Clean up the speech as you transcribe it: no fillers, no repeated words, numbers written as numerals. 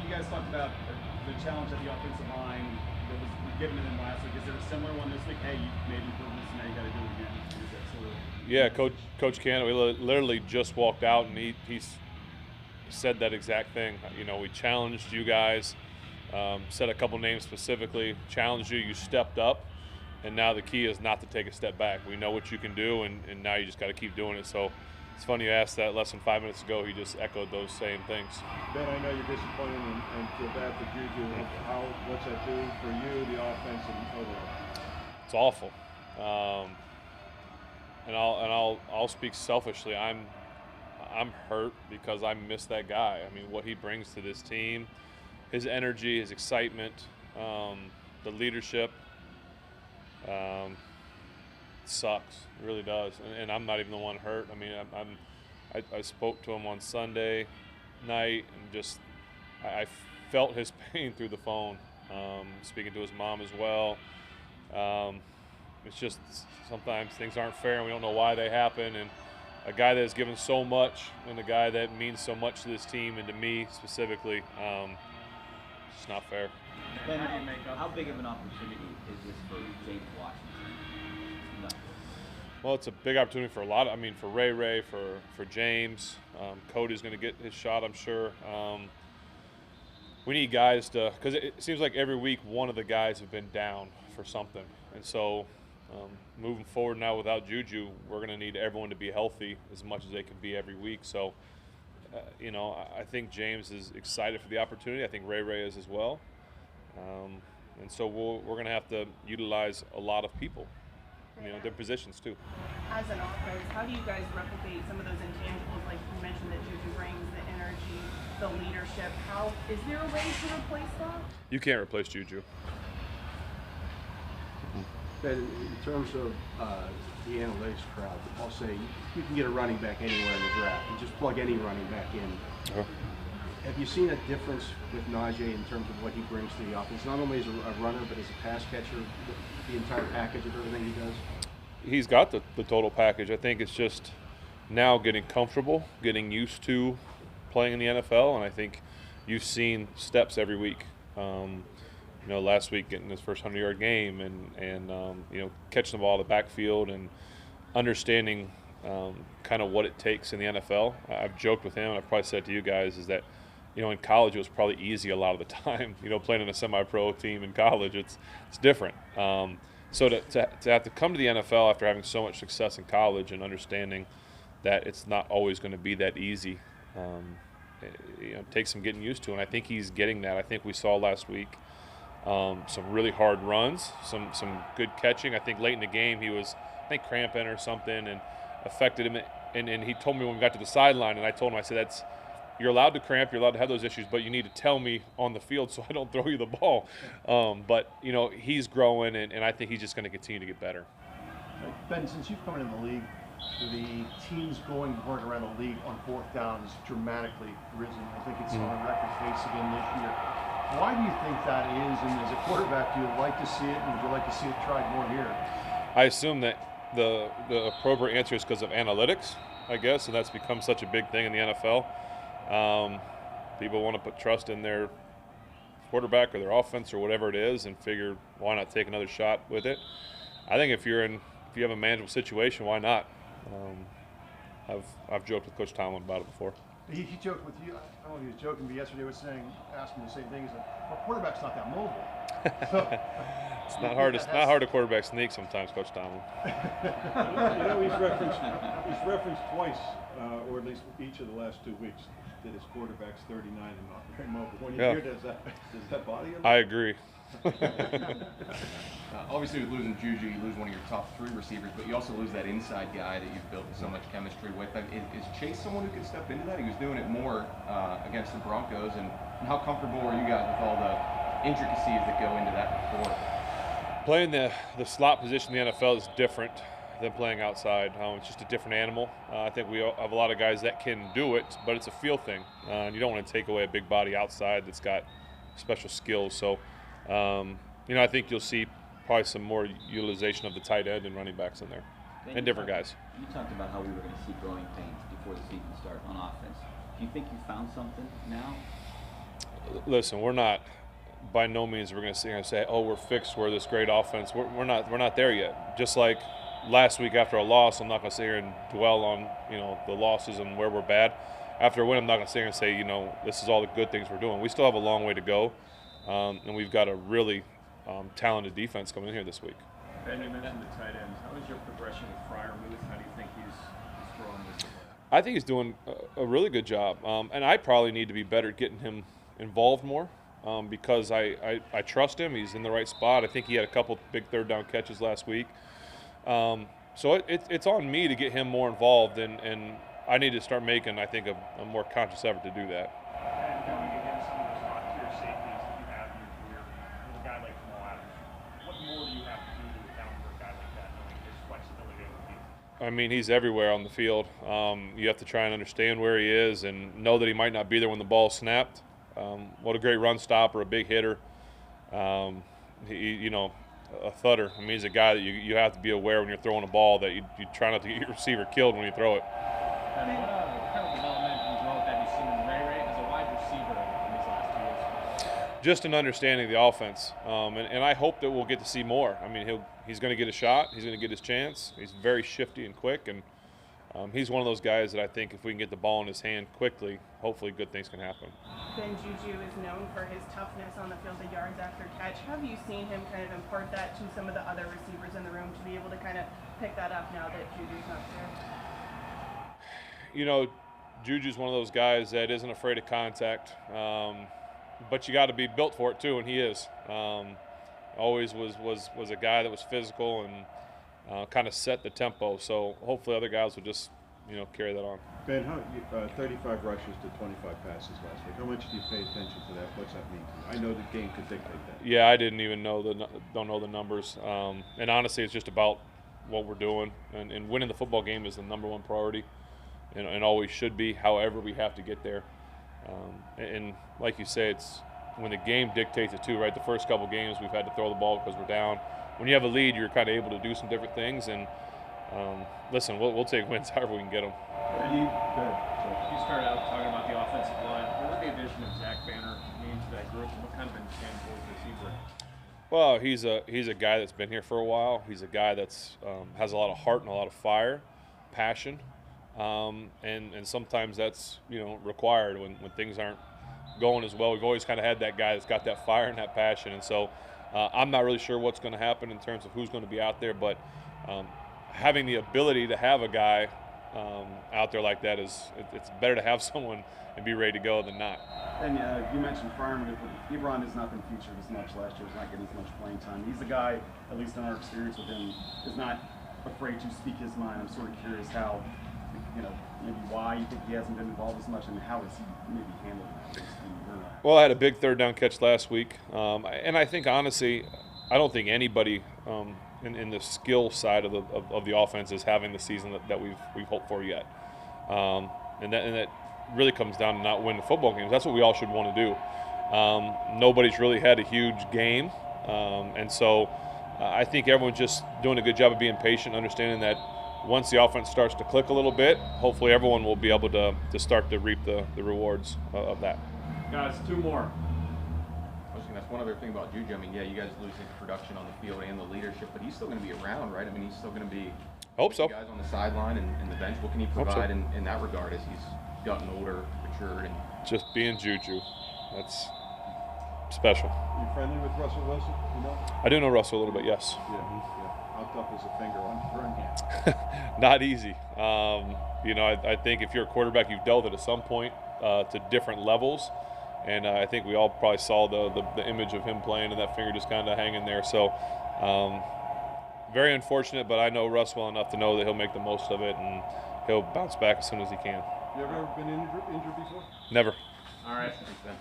You guys talked about the challenge at the offensive line that was given to them last week. Is there a similar one this week? Hey, you made improvements, now you got to do it again. Is that sort of Yeah, Coach Cannon, we literally just walked out, and he's said that exact thing. You know, we challenged you guys, said a couple names specifically, challenged you, you stepped up, and now the key is not to take a step back. We know what you can do, and now you just got to keep doing it. So it's funny you asked that less than 5 minutes ago. He just echoed those same things. Ben, I know you're disappointed and feel bad for JuJu. What's that do for you, the offense, and overall? It's awful. And I'll speak selfishly. I'm hurt because I miss that guy. I mean, what he brings to this team, his energy, his excitement, the leadership, sucks. It really does. And I'm not even the one hurt. I mean, I spoke to him on Sunday night and just I felt his pain through the phone. Speaking to his mom as well. It's just sometimes things aren't fair and we don't know why they happen. And a guy that has given so much and a guy that means so much to this team and to me specifically, it's just not fair. Ben, how big of an opportunity is this for James Washington? Well, it's a big opportunity for a lot. I mean, for Ray, for James. Cody's going to get his shot, I'm sure. We need guys to, because it seems like every week one of the guys have been down for something. And so moving forward now without JuJu, we're going to need everyone to be healthy as much as they can be every week. So, you know, I think James is excited for the opportunity. I think Ray is as well. And so we're going to have to utilize a lot of people, you know, their positions too. As an offense, how do you guys replicate some of those intangibles, like you mentioned that JuJu brings, the energy, the leadership? How is there a way to replace that? You can't replace JuJu. Ben, in terms of the analytics crowd, I'll say you can get a running back anywhere in the draft. You just plug any running back in. Have you seen a difference with Najee in terms of what he brings to the offense? Not only as a runner, but as a pass catcher, the entire package of everything he does? He's got the total package. I think it's just now getting comfortable, getting used to playing in the NFL, and I think you've seen steps every week. You know, last week getting his first 100-yard game and you know, catching the ball in the backfield and understanding kind of what it takes in the NFL. I've joked with him, and I've probably said to you guys, is that, you know, in college it was probably easy a lot of the time. You know, playing in a semi-pro team in college, it's different. So to have to come to the NFL after having so much success in college and understanding that it's not always going to be that easy, you know, takes some getting used to. And I think he's getting that. I think we saw last week some really hard runs, some good catching. I think late in the game he was, I think, cramping or something and affected him. And he told me when we got to the sideline, and I told him, I said, you're allowed to cramp, you're allowed to have those issues, but you need to tell me on the field so I don't throw you the ball. But, you know, he's growing, and I think he's just going to continue to get better. Ben, since you've come into the league, the teams going to work around the league on fourth down has dramatically risen. I think it's on record pace again this year. Why do you think that is? And as a quarterback, do you like to see it, and would you like to see it tried more here? I assume that the appropriate answer is because of analytics, I guess, and that's become such a big thing in the NFL. People want to put trust in their quarterback or their offense or whatever it is and figure, why not take another shot with it? I think if you have a manageable situation, why not? I've joked with Coach Tomlin about it before. He joked with you. I don't know if he was joking, but yesterday was asking the same thing. He's like, "Our quarterback's not that mobile." So, it's not hard. It's not hard to quarterback sneak sometimes, Coach Tomlin. You know, he's referenced twice, or at least each of the last 2 weeks, that his quarterback's 39 and not very mobile. When you hear, does that bother you? I agree. Obviously, with losing JuJu, you lose one of your top 3 receivers, but you also lose that inside guy that you've built so much chemistry with. Is Chase someone who can step into that? He was doing it more against the Broncos, and how comfortable are you guys with all the intricacies that go into that before? Playing the slot position in the NFL is different than playing outside. It's just a different animal. I think we have a lot of guys that can do it, but it's a feel thing. And you don't want to take away a big body outside that's got special skills. So, you know, I think you'll see probably some more utilization of the tight end and running backs in there, and different guys. You talked about how we were going to see growing pains before the season started on offense. Do you think you found something now? Listen, we're not, by no means we're going to sit here and say, oh, we're fixed, we're this great offense. We're not there yet. Just like last week after a loss, I'm not going to sit here and dwell on, the losses and where we're bad. After a win, I'm not going to sit here and say, this is all the good things we're doing. We still have a long way to go, and we've got a really talented defense coming in here this week. Ben, you mentioned the tight ends. How is your progression with Freiermuth? How do you think he's growing this year? I think he's doing a really good job, and I probably need to be better at getting him involved more because I trust him. He's in the right spot. I think he had a couple big third down catches last week. So it's on me to get him more involved, and I need to start making, I think, a more conscious effort to do that. And going against some of those top-tier safeties that you have in your career, with a guy like Jamal Adams, what more do you have to do to account for a guy like that, knowing his flexibility over the field? I mean, he's everywhere on the field. You have to try and understand where he is and know that he might not be there when the ball's snapped. What a great run stopper, a big hitter. A thudder. I mean, he's a guy that you have to be aware when you're throwing a ball that you try not to get your receiver killed when you throw it. And what kind of development and growth have you seen in Ray as a wide receiver in these last 2 years? Just an understanding of the offense, and I hope that we'll get to see more. I mean, he's going to get a shot. He's going to get his chance. He's very shifty and quick, and he's one of those guys that I think if we can get the ball in his hand quickly, hopefully good things can happen. Ben JuJu is known for his toughness on the field, the yards after catch. Have you seen him kind of impart that to some of the other receivers in the room to be able to kind of pick that up now that JuJu's not there? JuJu's one of those guys that isn't afraid of contact, but you got to be built for it too, and he is. Always was a guy that was physical and kind of set the tempo. So hopefully other guys will just carry that on. Ben, 35 rushes to 25 passes last week. How much do you pay attention to that? What's that mean to you? I know the game could dictate that. Yeah, I didn't even don't know the numbers. And honestly, it's just about what we're doing. And winning the football game is the number one priority, and always should be. However, we have to get there. And like you say, it's when the game dictates it too, right? The first couple games we've had to throw the ball because we're down. When you have a lead, you're kind of able to do some different things. And listen, we'll take wins however we can get them. You started out talking about the offensive line. What would the addition of Zach Banner mean to that group, and what kind of intangibles does he bring? Well, he's a guy that's been here for a while. He's a guy that's has a lot of heart and a lot of fire, passion, and sometimes that's required when things aren't going as well. We've always kind of had that guy that's got that fire and that passion, and so I'm not really sure what's going to happen in terms of who's going to be out there, but having the ability to have a guy out there like that it's better to have someone and be ready to go than not. And you mentioned Freiermuth, but Ebron has not been featured as much last year. He's not getting as much playing time. He's a guy, at least in our experience with him, is not afraid to speak his mind. I'm sort of curious how, maybe why you think he hasn't been involved as much, and how is he maybe handling that? Well, I had a big third down catch last week, and I think honestly, I don't think anybody in the skill side of the offense is having the season that we've hoped for yet, and that really comes down to not winning football games. That's what we all should want to do. Nobody's really had a huge game, and so I think everyone's just doing a good job of being patient, understanding that once the offense starts to click a little bit, hopefully everyone will be able to start to reap the rewards of that. Guys, 2 more. That's one other thing about JuJu. I mean, yeah, you guys losing production on the field and the leadership, but he's still going to be around, right? I mean, he's still going to be Hope so. guys on the sideline and the bench. What can he provide in that regard as he's gotten older, matured, and just being JuJu, that's special. You friendly with Russell Wilson? I do know Russell a little bit, yes. Yeah. How tough is a finger on hand? Not easy. I think if you're a quarterback, you've dealt it at some point to different levels. And I think we all probably saw the image of him playing and that finger just kind of hanging there. So very unfortunate, but I know Russ well enough to know that he'll make the most of it and he'll bounce back as soon as he can. You ever been injured before? Never. All right. Thanks, Ben.